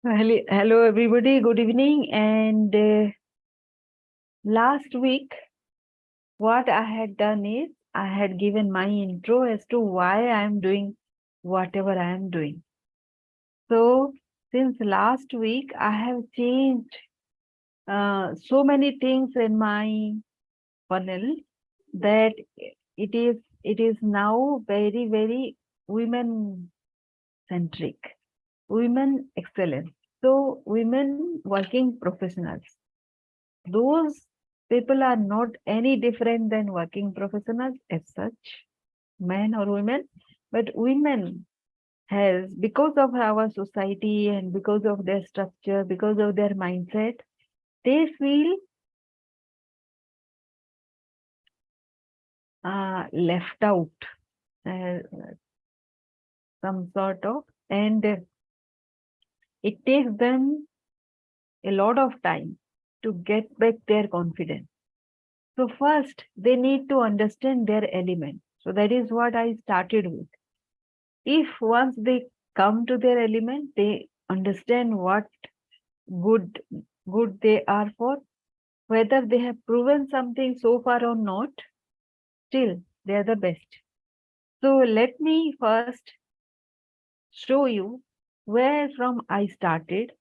Hello, everybody. Good evening. And last week, what I had done is I had given my intro as to why I am doing whatever I am doing. So, since last week, I have changed so many things in my funnel that it is now very women centric, women excellence. So, women working professionals. Those people are not any different than working professionals as such, men or women, but women has, because of our society and because of their structure, because of their mindset, they feel left out, uh, some sort of, and it takes them a lot of time to get back their confidence. So first, they need to understand their element. So that is what I started with. If once they come to their element, they understand what good good they are for, whether they have proven something so far or not, still they are the best. So let me first show you where from I started,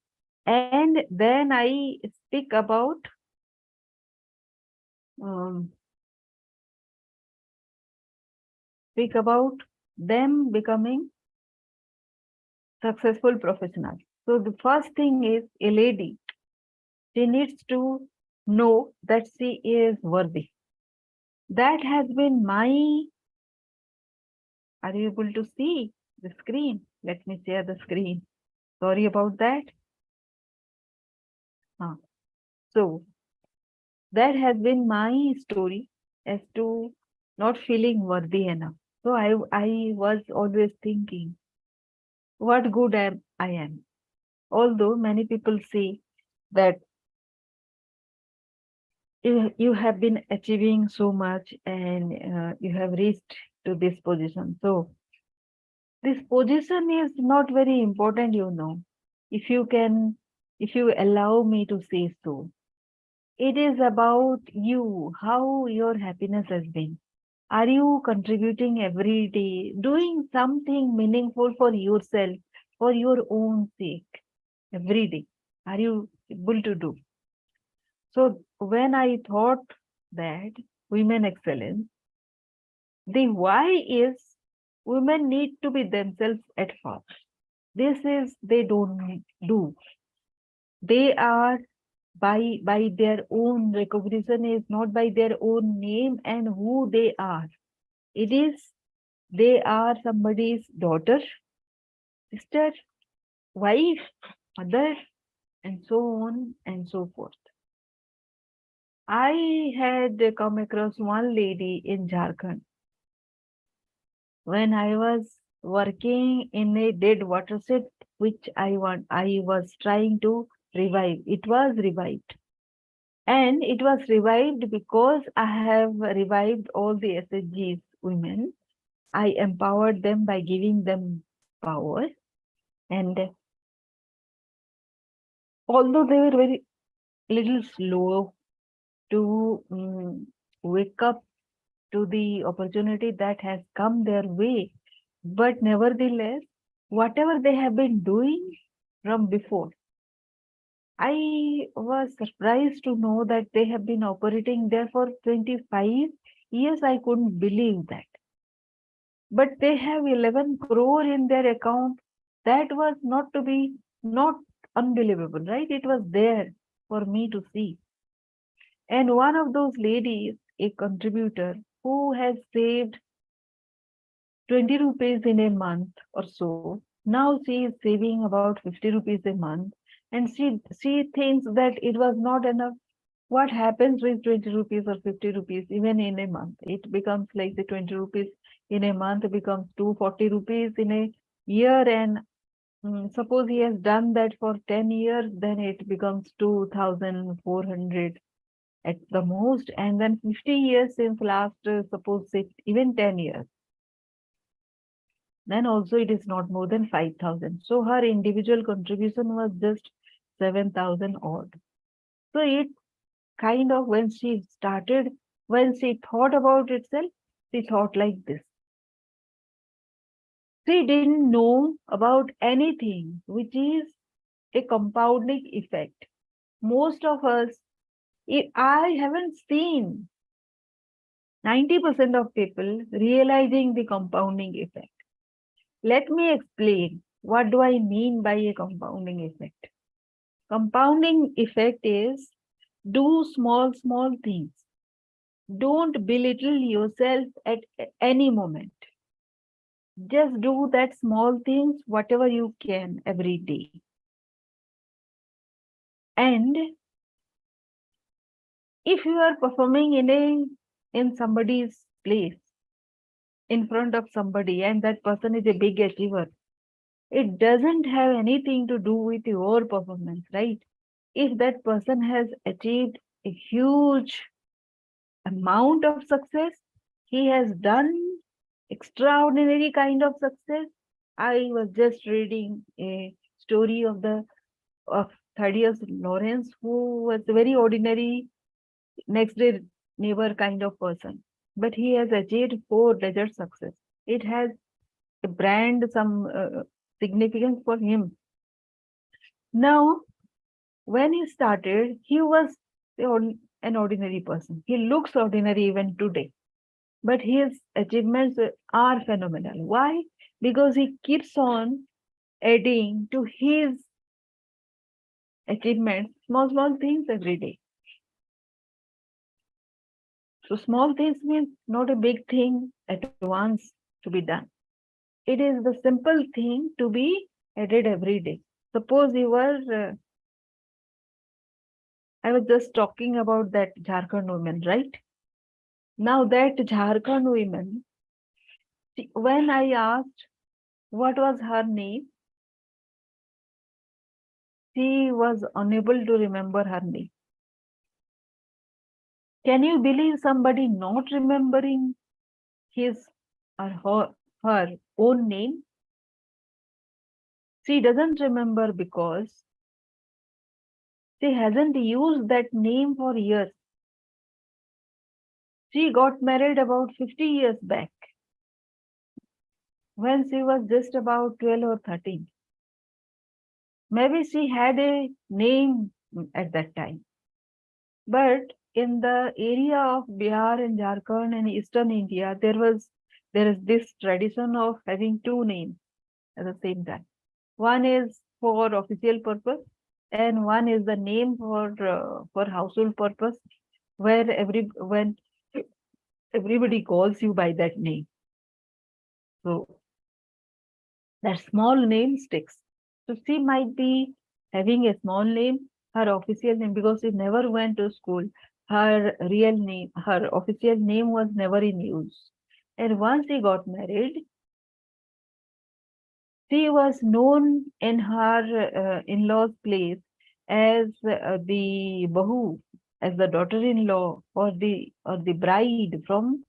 and then I speak about um, them becoming successful professionals. So the first thing is a lady. She needs to know that she is worthy. That has been my. Are you able to see the screen? Let me share the screen. Sorry about that. Ah, so that has been my story as to not feeling worthy enough. So I was always thinking, what good am I am? Although many people say that you have been achieving so much and you have reached to this position. So this position is not very important, if you can, if you allow me to say so. It is about you, how your happiness has been. Are you contributing every day, doing something meaningful for yourself, for your own sake, every day? Are you able to do? So when I thought that women excellence, the why is women need to be themselves at first. This is they don't do. They are by their own recognition is not by their own name and who they are. It is they are somebody's daughter, sister, wife, mother, and so on and so forth. I had come across one lady in Jharkhand when I was working in a dead watershed, which I was trying to revive. It was revived. And it was revived because I have revived all the SHGs women. I empowered them by giving them power. And although they were very little slow to wake up to the opportunity that has come their way, but nevertheless, whatever they have been doing from before, I was surprised to know that they have been operating there for 25 years. I couldn't believe that. But they have 11 crore in their account. That was not unbelievable, right? It was there for me to see. And one of those ladies, a contributor who has saved 20 rupees in a month or so, now she is saving about 50 rupees a month. And she thinks that it was not enough. What happens with 20 rupees or 50 rupees even in a month? It becomes like the 20 rupees in a month becomes 240 rupees in a year. And suppose he has done that for 10 years, then it becomes 2,400 at the most. And then 50 years since last, suppose say even 10 years. then also it is not more than 5,000. So her individual contribution was just 7,000 odd. So it kind of, when she started, when she thought about itself, she thought like this. She didn't know about anything, which is a compounding effect. Most of us, I haven't seen 90% of people realizing the compounding effect. Let me explain what do I mean by a compounding effect. Compounding effect is do small things. Don't belittle yourself at any moment. Just do that small things, whatever you can every day. And if you are performing in somebody's place, in front of somebody, and that person is a big achiever, it doesn't have anything to do with your performance, right? If that person has achieved a huge amount of success, he has done extraordinary kind of success. I was just reading a story of Thaddeus Lawrence, who was a very ordinary next day neighbor kind of person, but he has achieved 4 digit success. It has a brand, some significance for him. Now, when he started, he was an ordinary person. He looks ordinary even today, but his achievements are phenomenal. Why? Because he keeps on adding to his achievements small things every day. So small things means not a big thing at once to be done. It is the simple thing to be added every day. Suppose you were, I was just talking about that Jharkhand woman, right? Now that Jharkhand woman, when I asked what was her name, she was unable to remember her name. Can you believe somebody not remembering his or her own name? She doesn't remember because she hasn't used that name for years. She got married about 50 years back when she was just about 12 or 13. Maybe she had a name at that time. But in the area of Bihar and Jharkhand and Eastern India, there is this tradition of having 2 names at the same time. One is for official purpose, and one is the name for household purpose, where when everybody calls you by that name. So that small name sticks. So she might be having a small name, her official name, because she never went to school. Her real name, her official name was never in use. And once she got married, she was known in her in-law's place as the Bahu, as the daughter-in-law, or the bride from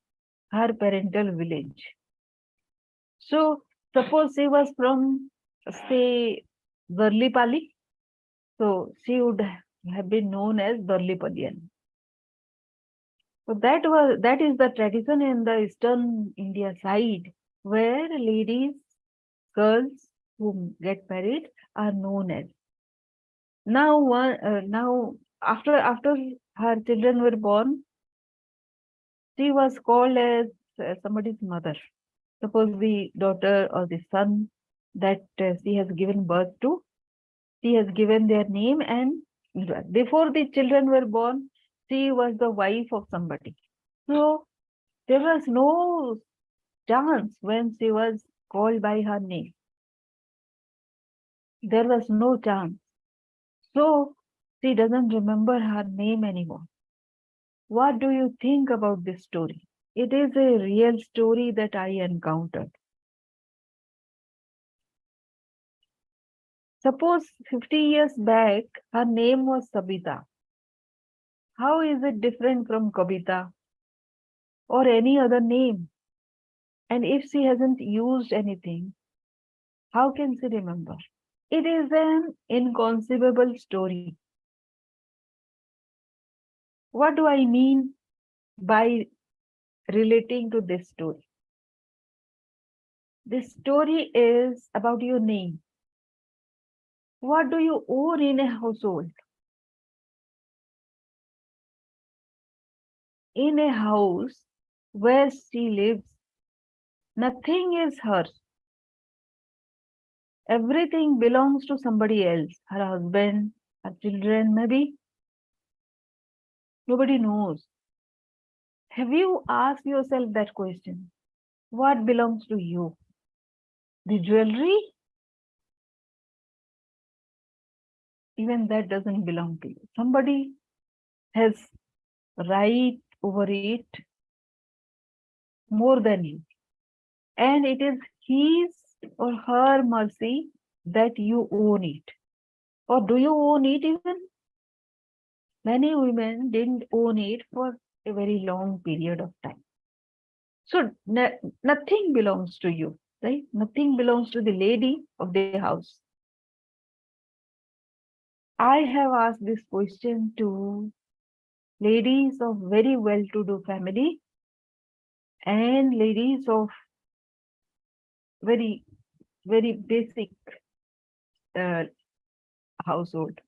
her parental village. So suppose she was from, say, Garlipali, so she would have been known as Garlipalian. So that is the tradition in the Eastern India side, where ladies, girls who get married are known as. Now after her children were born, she was called as somebody's mother. Suppose the daughter or the son that she has given birth to, she has given their name, and before the children were born, she was the wife of somebody. So there was no chance when she was called by her name. There was no chance. So she doesn't remember her name anymore. What do you think about this story? It is a real story that I encountered. Suppose 50 years back, her name was Sabita. How is it different from Kavita or any other name? And if she hasn't used anything, how can she remember? It is an inconceivable story. What do I mean by relating to this story? This story is about your name. What do you own in a household? In a house where she lives, nothing is hers. Everything belongs to somebody else, her husband, her children, maybe. Nobody knows. Have you asked yourself that question? What belongs to you? The jewelry? Even that doesn't belong to you. Somebody has right over it more than you. And it is his or her mercy that you own it. Or do you own it even? Many women didn't own it for a very long period of time. So nothing belongs to you, right? Nothing belongs to the lady of the house. I have asked this question to ladies of very well-to-do family and ladies of very, very basic uh, household.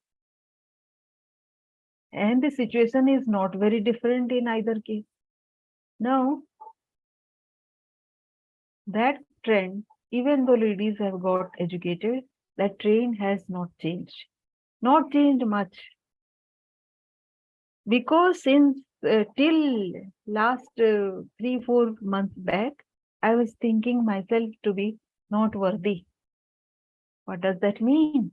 And the situation is not very different in either case. Now, that trend, even though ladies have got educated, that trend has not changed. Not changed much. Because since till last 3-4 months back, I was thinking myself to be not worthy. What does that mean?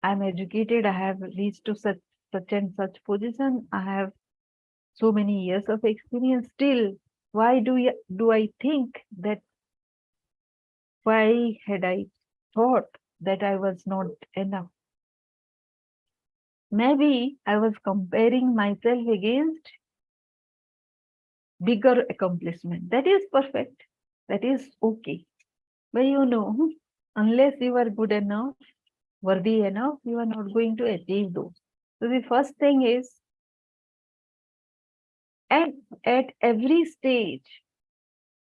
I'm educated, I have reached to such and such position, I have so many years of experience. Still, why do I think that, why had I thought that I was not enough? Maybe I was comparing myself against bigger accomplishment. That is perfect. That is okay. But unless you are good enough, worthy enough, you are not going to achieve those. So the first thing is, at, at every stage,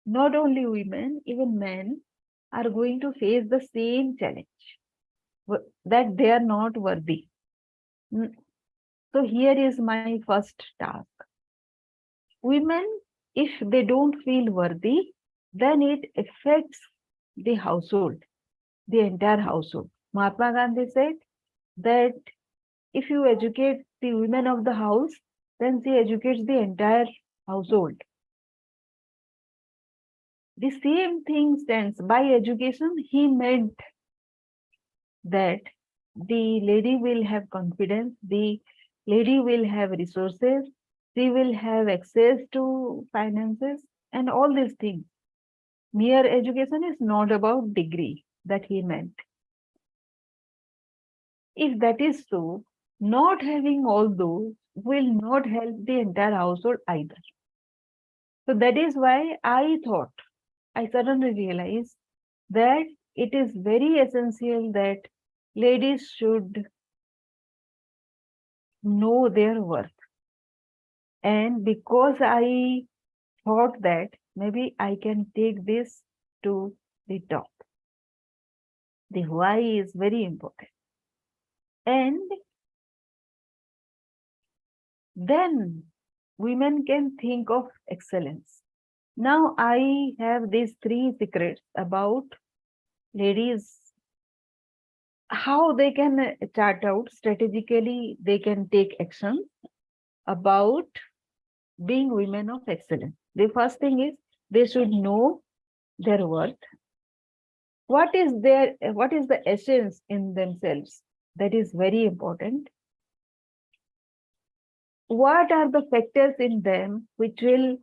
not only women, even men are going to face the same challenge, that they are not worthy. So here is my first task. Women, if they don't feel worthy, then it affects the household, the entire household. Mahatma Gandhi said that if you educate the women of the house, then she educates the entire household. The same thing stands. By education, he meant that the lady will have confidence, the lady will have resources, she will have access to finances, and all these things. Mere education is not about degree, that he meant. If that is so, not having all those will not help the entire household either. So that is why I suddenly realized that it is very essential that ladies should know their worth. And because I thought that, maybe I can take this to the top. The why is very important. And then women can think of excellence. Now I have these 3 secrets about ladies, how they can chart out strategically, they can take action about being women of excellence. The first thing is they should know their worth. What is the essence in themselves? That is very important. What are the factors in them which will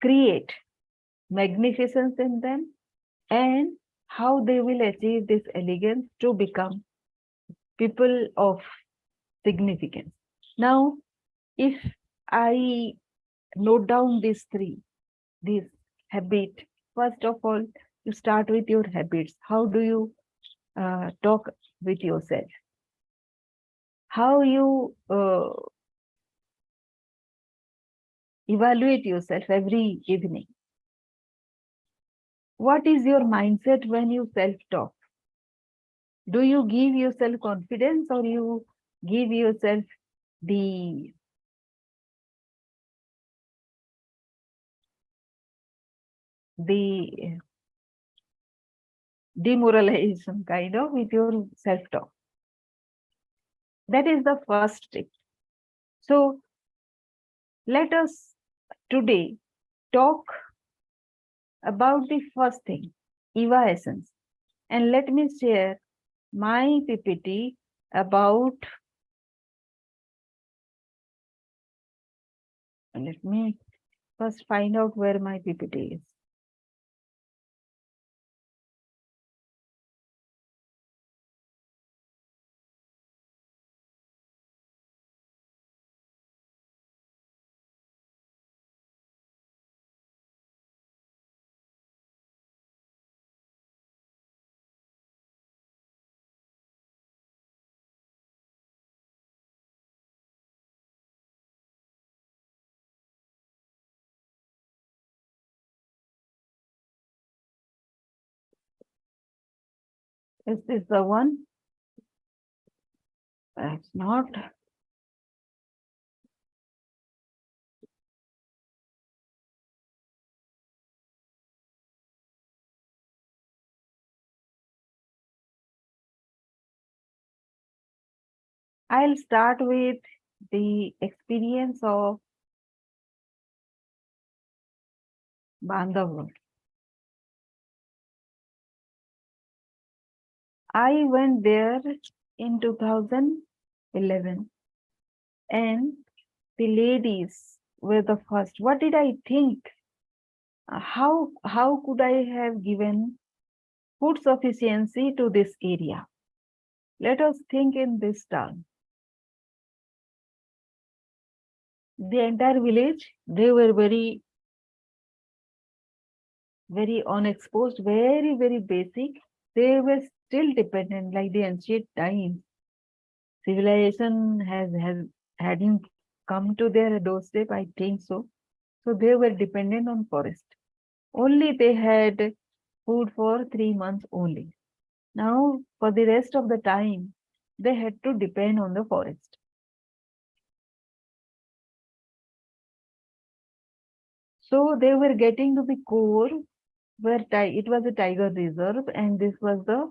create magnificence in them, and how they will achieve this elegance to become people of significance. Now, if I note down these 3, this habit. First of all, you start with your habits. How do you talk with yourself? How you evaluate yourself every evening? What is your mindset when you self-talk? Do you give yourself confidence, or you give yourself the the demoralization kind of with your self-talk? That is the first tip. So let us today talk about the first thing, Eva essence. And let me share my PPT about, let me first find out where my PPT is. Is this the one? That's not. I'll start with the experience of Bandhavgarh. I went there in 2011, and the ladies were the first. What did I think? How could I have given food sufficiency to this area? Let us think in this term. The entire village, they were very, very unexposed, very, very basic. They were still dependent like the ancient times. Civilization hadn't come to their doorstep, I think so. So they were dependent on forest. Only they had food for 3 months only. Now, for the rest of the time, they had to depend on the forest. So they were getting to the core where it was a tiger reserve, and this was the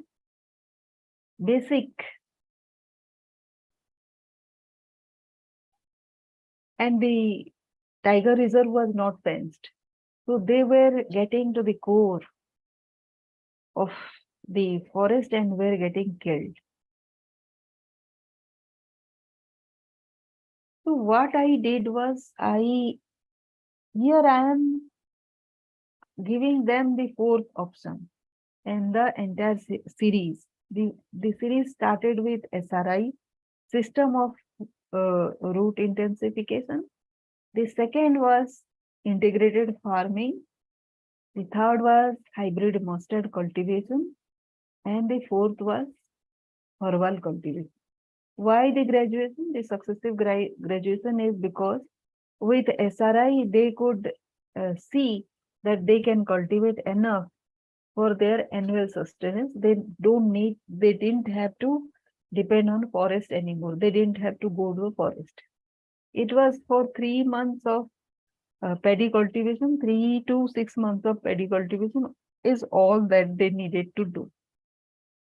basic. And the tiger reserve was not fenced. So they were getting to the core of the forest and were getting killed. So what I did was, here I am giving them the fourth option and the entire series. The series started with SRI, system of root intensification. The second was integrated farming. The third was hybrid mustard cultivation. And the fourth was herbal cultivation. Why the graduation? The successive graduation is because with SRI, they could see that they can cultivate enough for their annual sustenance. They didn't have to depend on forest anymore. They didn't have to go to the forest. It was for 3 months of paddy cultivation, 3 to 6 months of paddy cultivation is all that they needed to do.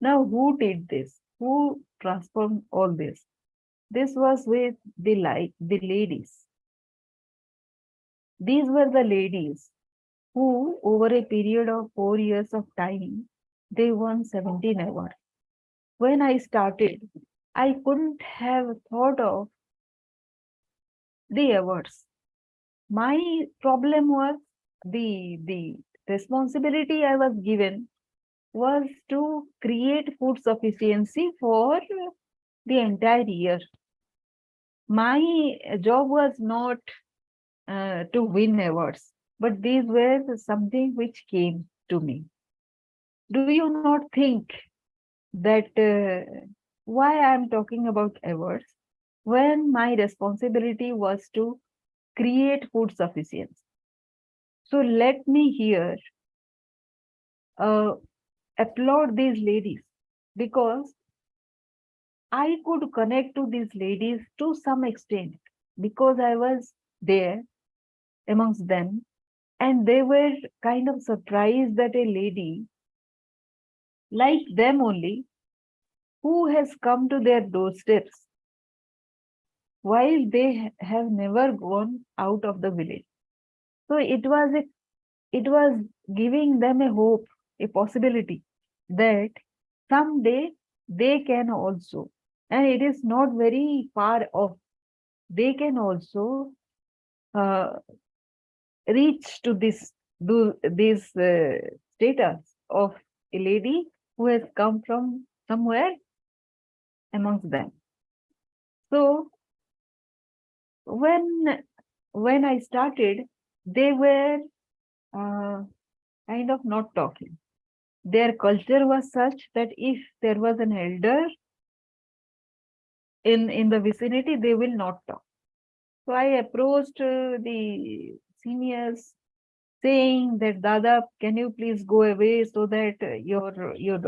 Now, who did this? Who transformed all this? This was with the ladies. These were the ladies who, over a period of 4 years of time, they won 17 awards. When I started, I couldn't have thought of the awards. My problem was the responsibility I was given was to create food sufficiency for the entire year. My job was not to win awards. but these were something which came to me. Do you not think that why I am talking about awards when my responsibility was to create food sufficiency? So let me here uh, applaud these ladies because I could connect to these ladies to some extent because I was there amongst them, and they were kind of surprised that a lady like them only who has come to their doorsteps while they have never gone out of the village. So it was giving them a hope, a possibility that someday they can also, and it is not very far off, they can also uh, reach to this status of a lady who has come from somewhere amongst them. So when when I started, they were uh, kind of not talking. Their culture was such that if there was an elder in the vicinity, they will not talk. So I approached the seniors saying that Dada, can you please go away so that your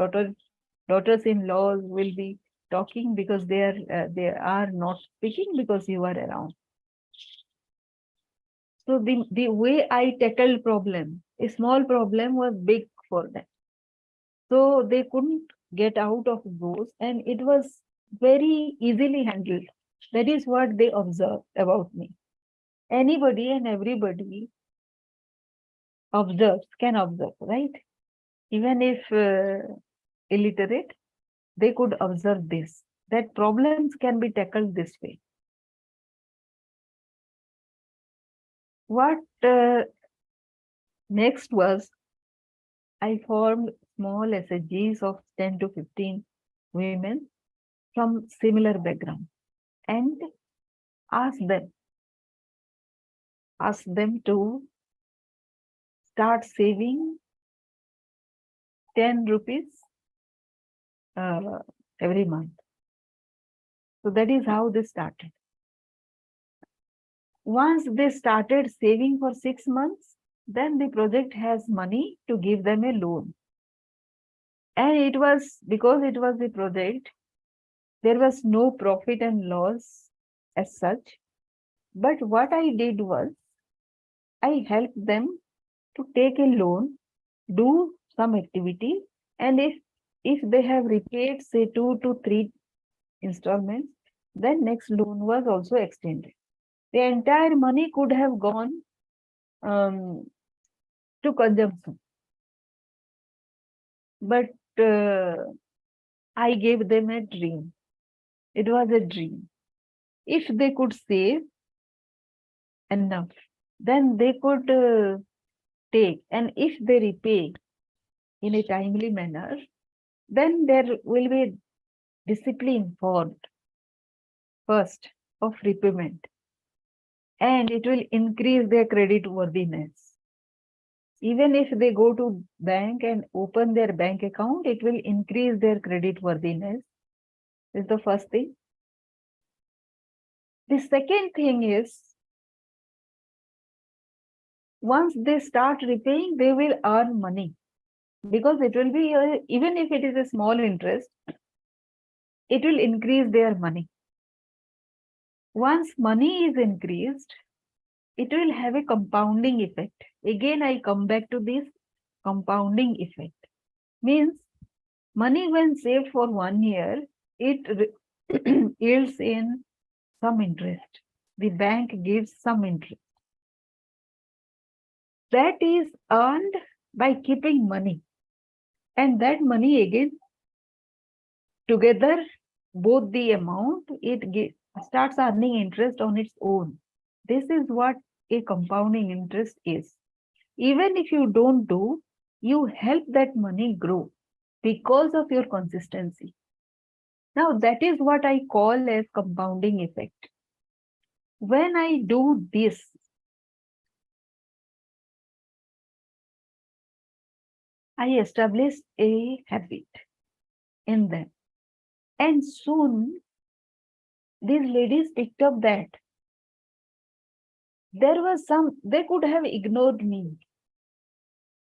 daughters-in-laws will be talking because they are not speaking because you are around. So the way I tackled problem, a small problem was big for them. So they couldn't get out of those, and it was very easily handled. That is what they observe about me. Anybody and everybody observes, can observe, right? Even if illiterate, they could observe this, that problems can be tackled this way. What next was, I formed small SHGs of 10 to 15 women from similar background and asked them to start saving 10 rupees uh, every month. So that is how they started. Once they started saving for 6 months, then the project has money to give them a loan. And it was because it was a project, there was no profit and loss as such. But what I did was, I helped them to take a loan, do some activity, and if they have repaid say 2 to 3 installments, then next loan was also extended. The entire money could have gone to consumption, but I gave them a dream. It was a dream. If they could save enough, then they could take, and if they repay in a timely manner, then there will be discipline formed first of repayment, and it will increase their credit worthiness. Even if they go to bank and open their bank account, it will increase their credit worthiness. This is the first thing. The second thing is, once they start repaying, they will earn money because it will be, even if it is a small interest, it will increase their money. Once money is increased, it will have a compounding effect. Again, I come back to this compounding effect. Means money when saved for 1 year, it yields in some interest. The bank gives some interest. That is earned by keeping money. And that money again, together, both the amount, starts earning interest on its own. This is what a compounding interest is. Even if you don't do, you help that money grow because of your consistency. Now, that is what I call as compounding effect. When I do this, I established a habit in them. And soon these ladies picked up that they could have ignored me.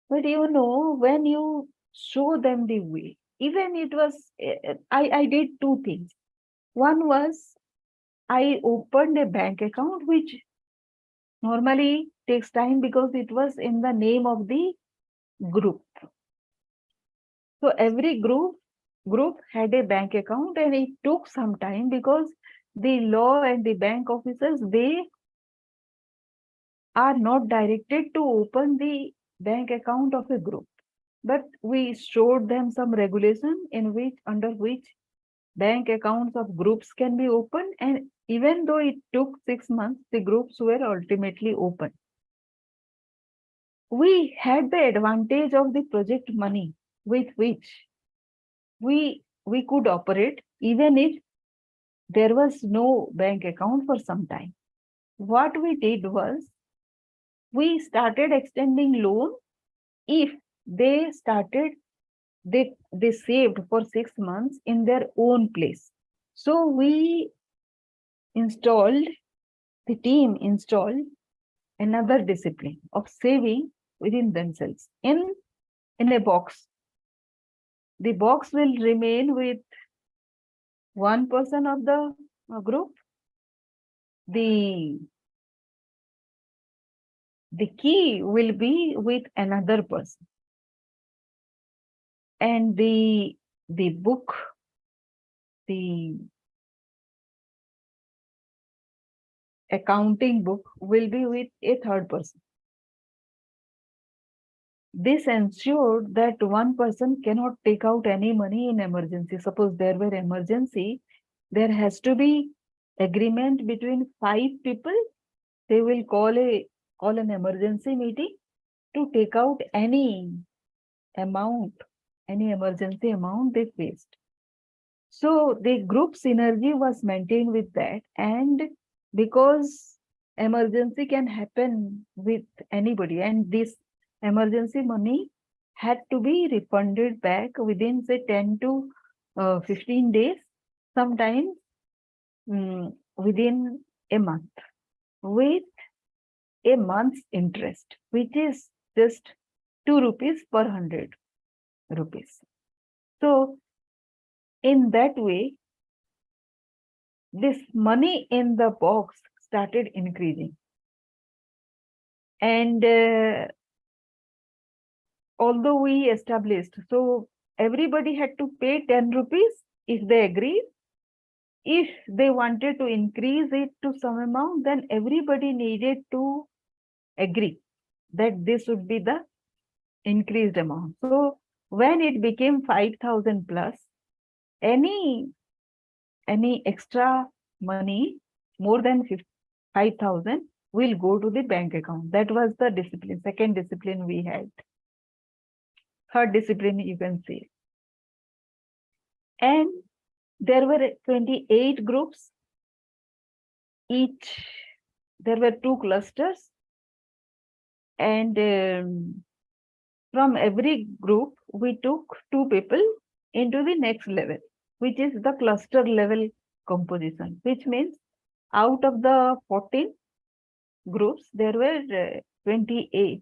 But when you show them the way, even it was, I did two things. One was I opened a bank account, which normally takes time because it was in the name of the group. So every group had a bank account, and it took some time because the law and the bank officers, they are not directed to open the bank account of a group. But we showed them some regulation under which bank accounts of groups can be opened, and even though it took 6 months, the groups were ultimately opened. We had the advantage of the project money with which we could operate even if there was no bank account for some time. What we did was we started extending loan if they started they saved for 6 months in their own place. So installed the team installed another discipline of saving within themselves in a box. The box will remain with one person of the group. The key will be with another person, and the book, the accounting book will be with a third person. This ensured that one person cannot take out any money in emergency. Suppose there were emergency, there has to be agreement between 5 people. They will call an emergency meeting to take out any amount, any emergency amount they faced. So the group synergy was maintained with that, and because emergency can happen with anybody, and this emergency money had to be refunded back within say 10 to 15 days, sometimes within a month, with a month's interest, which is just 2 rupees per 100 rupees. So in that way, this money in the box started increasing. And although we established, so everybody had to pay 10 rupees if they agreed. If they wanted to increase it to some amount, then everybody needed to agree that this would be the increased amount. So when it became 5,000 plus, any extra money more than 5,000 will go to the bank account. That was the discipline, second discipline we had. Third discipline you can see. And there were 28 groups. There were 2 clusters. And from every group, we took 2 people into the next level, which is the cluster level composition, which means out of the 14 groups, there were 28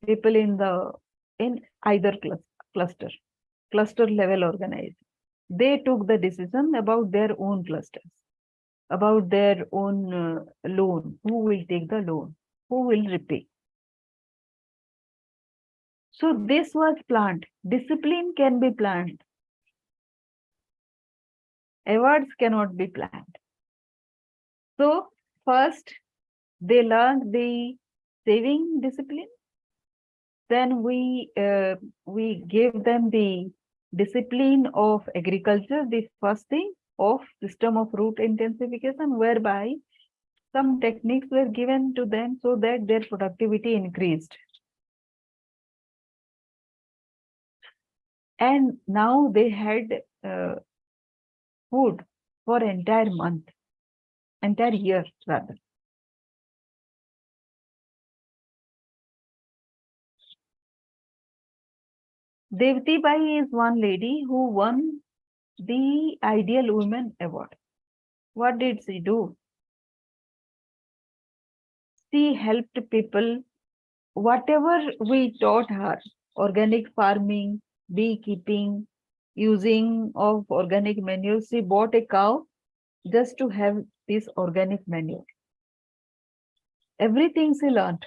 people in either cluster level organized. They took the decision about their own clusters, about their own loan, who will take the loan, who will repay. So this was planned. Discipline can be planned. Awards cannot be planned. So first, they learned the saving discipline. Then we gave them the discipline of agriculture, the first thing, of system of root intensification, whereby some techniques were given to them so that their productivity increased. And now they had food for entire year rather. Devti Bai is one lady who won the Ideal Women Award. What did she do? She helped people, whatever we taught her, organic farming, beekeeping, using of organic manure. She bought a cow just to have this organic manure. Everything she learned,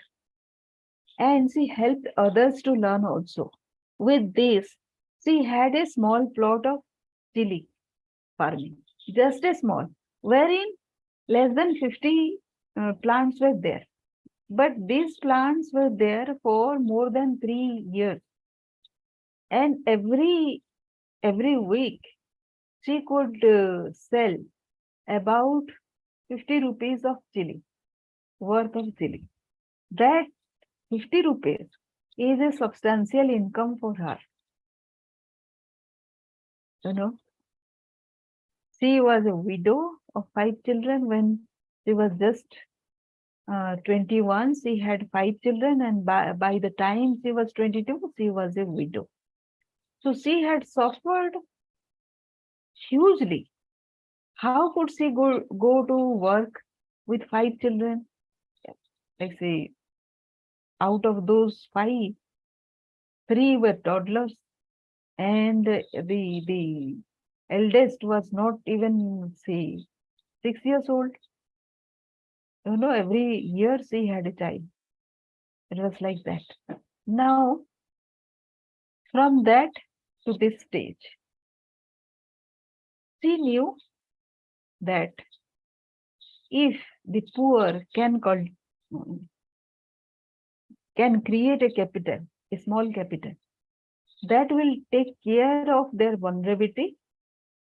and she helped others to learn also. With this, she had a small plot of chili farming, just a small, wherein less than 50 plants were there. But these plants were there for more than 3 years, and every week she could sell about 50 rupees of chili, worth of chili. That 50 rupees is a substantial income for her. You know, she was a widow of 5 children when she was just 21. She had 5 children, and by the time she was 22, she was a widow. So she had suffered hugely. How could she go to work with 5 children? Like say, out of those five, three were toddlers, and the eldest was not even say 6 years old. Every year she had a child. It was like that. Now, from that to this stage, she knew that if the poor can create a capital, a small capital, that will take care of their vulnerability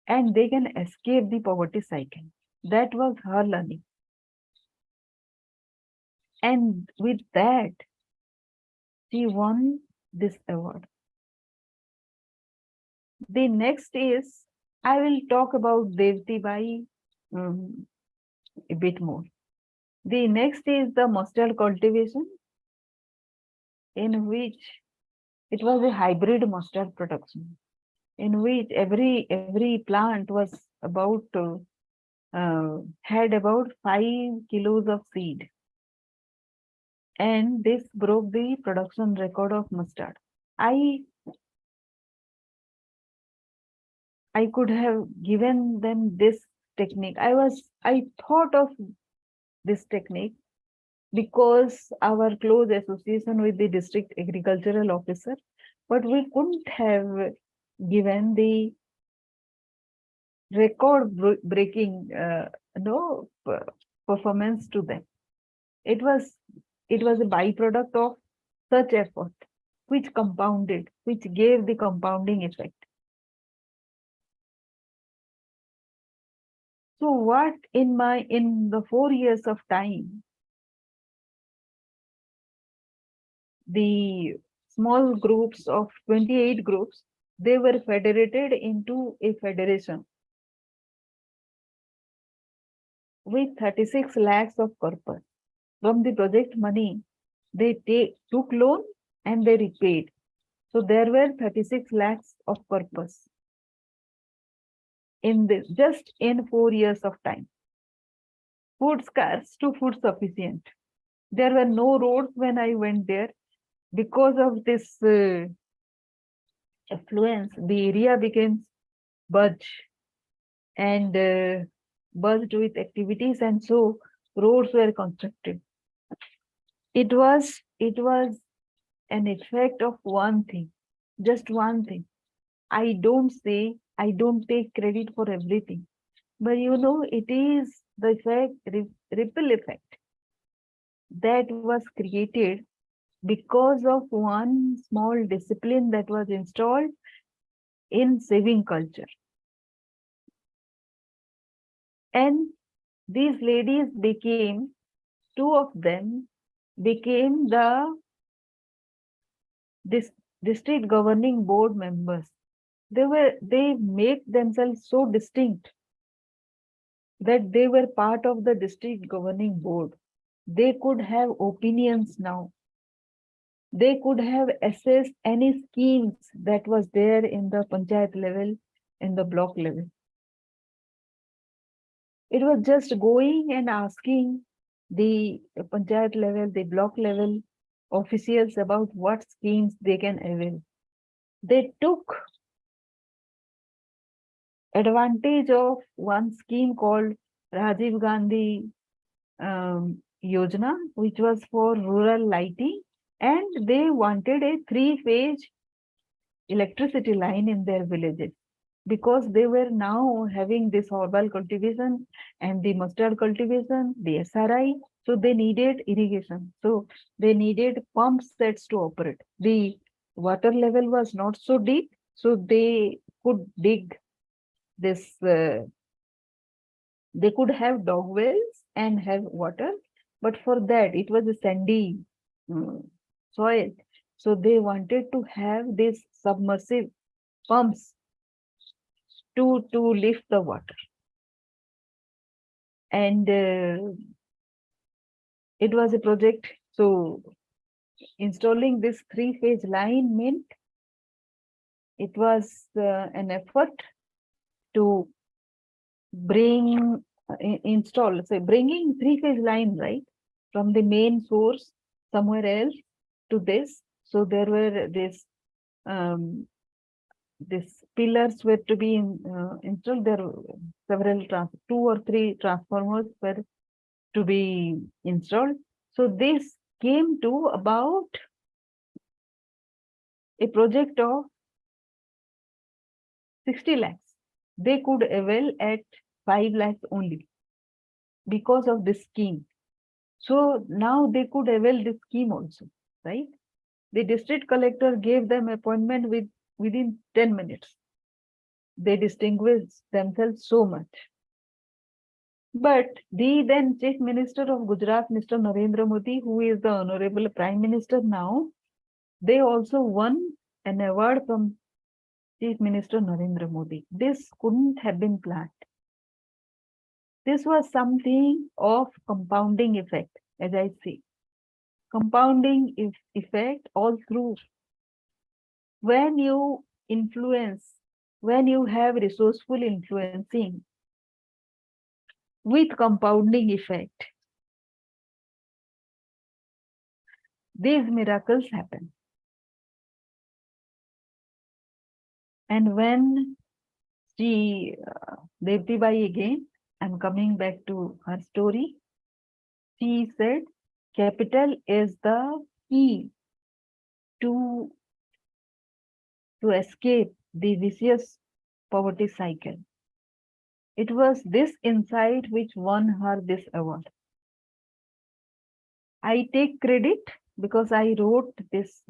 and they can escape the poverty cycle. That was her learning. And with that, she won this award. The next is, I will talk about Devti Bai a bit more. The next is the mustard cultivation, in which it was a hybrid mustard production, in which every plant was had about 5 kilos of seed, and this broke the production record of mustard. I could have given them this technique. I thought of this technique because our close association with the district agricultural officer, but we couldn't have given the record breaking performance to them. It was a byproduct of such effort, which gave the compounding effect. So what in the 4 years of time, the small groups of 28 groups, they were federated into a federation with 36 lakhs of corpus. From the project money, they took loan and they repaid. So there were 36 lakhs of corpus just in 4 years of time. Food scarce to food sufficient. There were no roads when I went there. Because of this affluence, the area became buzzed and buzzed with activities, and so roads were constructed. It was an effect of one thing, just one thing. I don't take credit for everything, but it is the ripple effect that was created because of one small discipline that was installed in saving culture. And these ladies two of them became the district governing board members. They make themselves so distinct that they were part of the district governing board. They could have opinions now. They could have assessed any schemes that was there in the panchayat level, in the block level. It was just going and asking the panchayat level, the block level officials about what schemes they can avail. They took advantage of one scheme called Rajiv Gandhi Yojana, which was for rural lighting, and they wanted a three-phase electricity line in their villages because they were now having this herbal cultivation and the mustard cultivation, the SRI. So they needed irrigation. So they needed pump sets to operate. The water level was not so deep, so they could dig this. They could have dog wells and have water, but for that it was a sandy soil. So they wanted to have these submersive pumps to lift the water. And it was a project. So installing this three-phase line meant it was an effort to bring, install, say bringing three-phase line, right, from the main source somewhere else to this. So there were this pillars were to be installed. There were several, two or three transformers were to be installed. So this came to about a project of 60 lakhs. They could avail at 5 lakhs only because of this scheme. So now they could avail this scheme also, right? The district collector gave them appointment within 10 minutes. They distinguished themselves so much. But the then Chief Minister of Gujarat, Mr. Narendra Modi, who is the Honorable Prime Minister now, they also won an award from Chief Minister Narendra Modi. This couldn't have been planned. This was something of compounding effect, as I say. Compounding effect all through. When you influence, when you have resourceful influencing with compounding effect, these miracles happen. And when she, Devti Bai again, I'm coming back to her story, she said, capital is the key to escape the vicious poverty cycle. It was this insight which won her this award. I take credit because I wrote this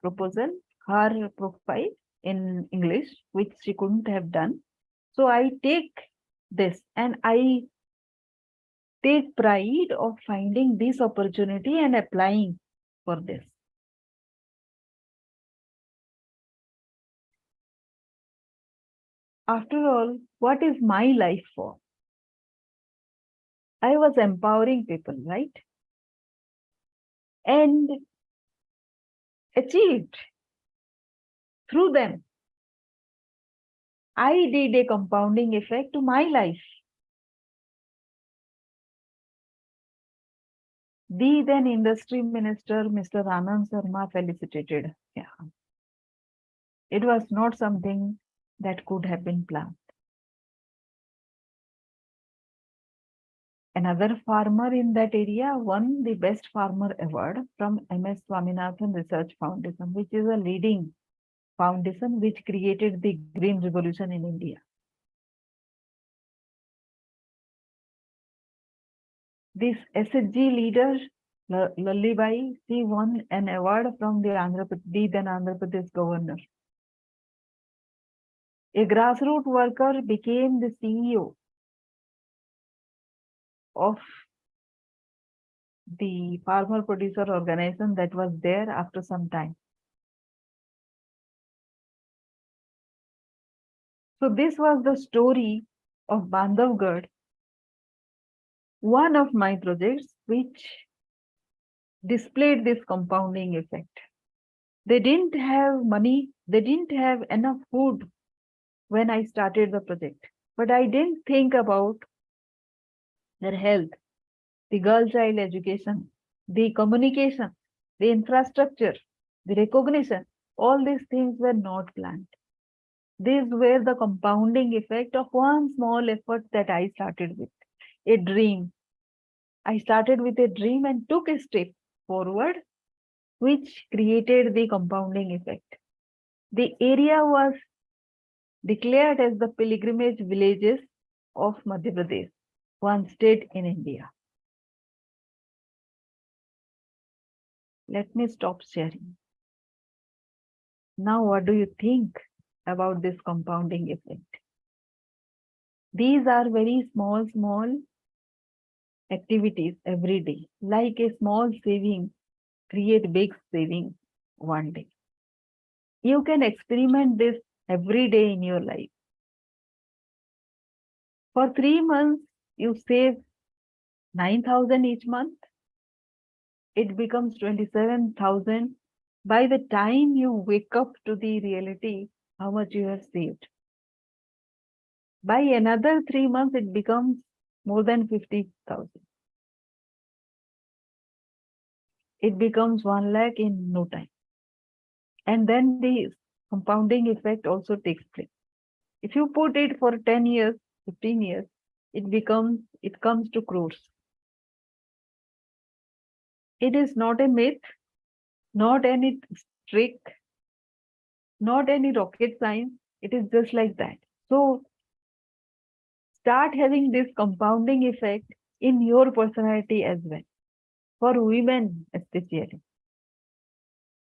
proposal, her profile in English, which she couldn't have done. So I take this and I take pride of finding this opportunity and applying for this. After all, what is my life for? I was empowering people, right? And achieved through them. I did a compounding effect to my life. The then industry minister, Mr. Anand Sharma, felicitated. Yeah. It was not something that could have been planned. Another farmer in that area won the Best Farmer Award from MS Swaminathan Research Foundation, which is a leading foundation which created the Green Revolution in India. This SHG leader, Lallibai, she won an award from the then Andhra Pradesh governor. A grassroots worker became the CEO of the farmer producer organization that was there after some time. So this was the story of Bandhavgarh, one of my projects which displayed this compounding effect. They didn't have money, they didn't have enough food when I started the project. But I didn't think about their health, the girl child education, the communication, the infrastructure, the recognition. All these things were not planned. These were the compounding effect of one small effort that I started with. A dream. I started with a dream and took a step forward, which created the compounding effect. The area was declared as the pilgrimage villages of Madhya Pradesh, one state in India. Let me stop sharing. Now, what do you think about this compounding effect? These are very small activities every day, like a small saving, create big savings one day. You can experiment this every day in your life. For 3 months, you save 9,000 each month. It becomes 27,000 by the time you wake up to the reality how much you have saved. By another 3 months, it becomes more than 50,000. It becomes 1 lakh in no time. And then the compounding effect also takes place. If you put it for 10 years, 15 years, it comes to crores. It is not a myth, not any trick, not any rocket science. It is just like that. So start having this compounding effect in your personality as well. For women especially.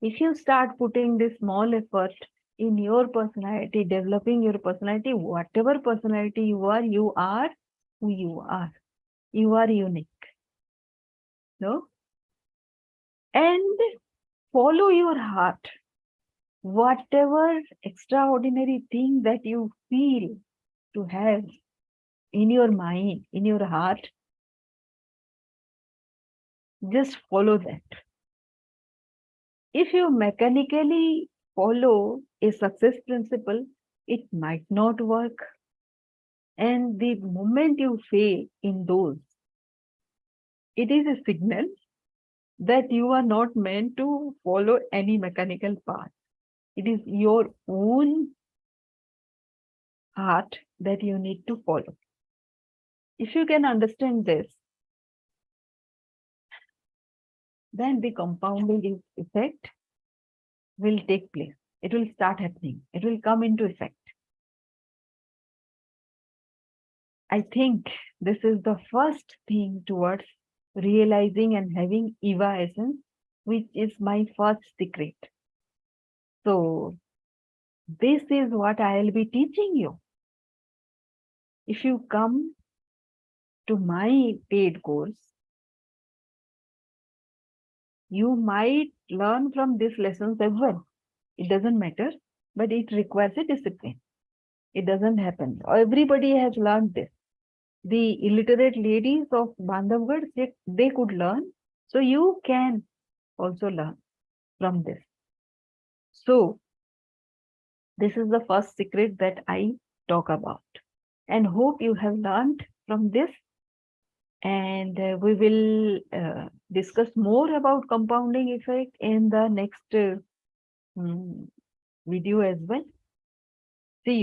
If you start putting this small effort in your personality, developing your personality, whatever personality you are who you are. You are unique. No? And follow your heart. Whatever extraordinary thing that you feel to have in your mind, in your heart, just follow that. If you mechanically follow a success principle, it might not work. And the moment you fail in those, it is a signal that you are not meant to follow any mechanical path. It is your own heart that you need to follow. If you can understand this, then the compounding effect will take place. It will start happening. It will come into effect. I think this is the first thing towards realizing and having Eva essence, which is my first secret. So this is what I will be teaching you. If you come to my paid course, you might learn from these lessons as well. It doesn't matter, but it requires a discipline. It doesn't happen. Everybody has learned this. The illiterate ladies of Bandhavgarh, they could learn. So you can also learn from this. So this is the first secret that I talk about. And hope you have learned from this. And we will discuss more about compounding effect in the next video as well. See you.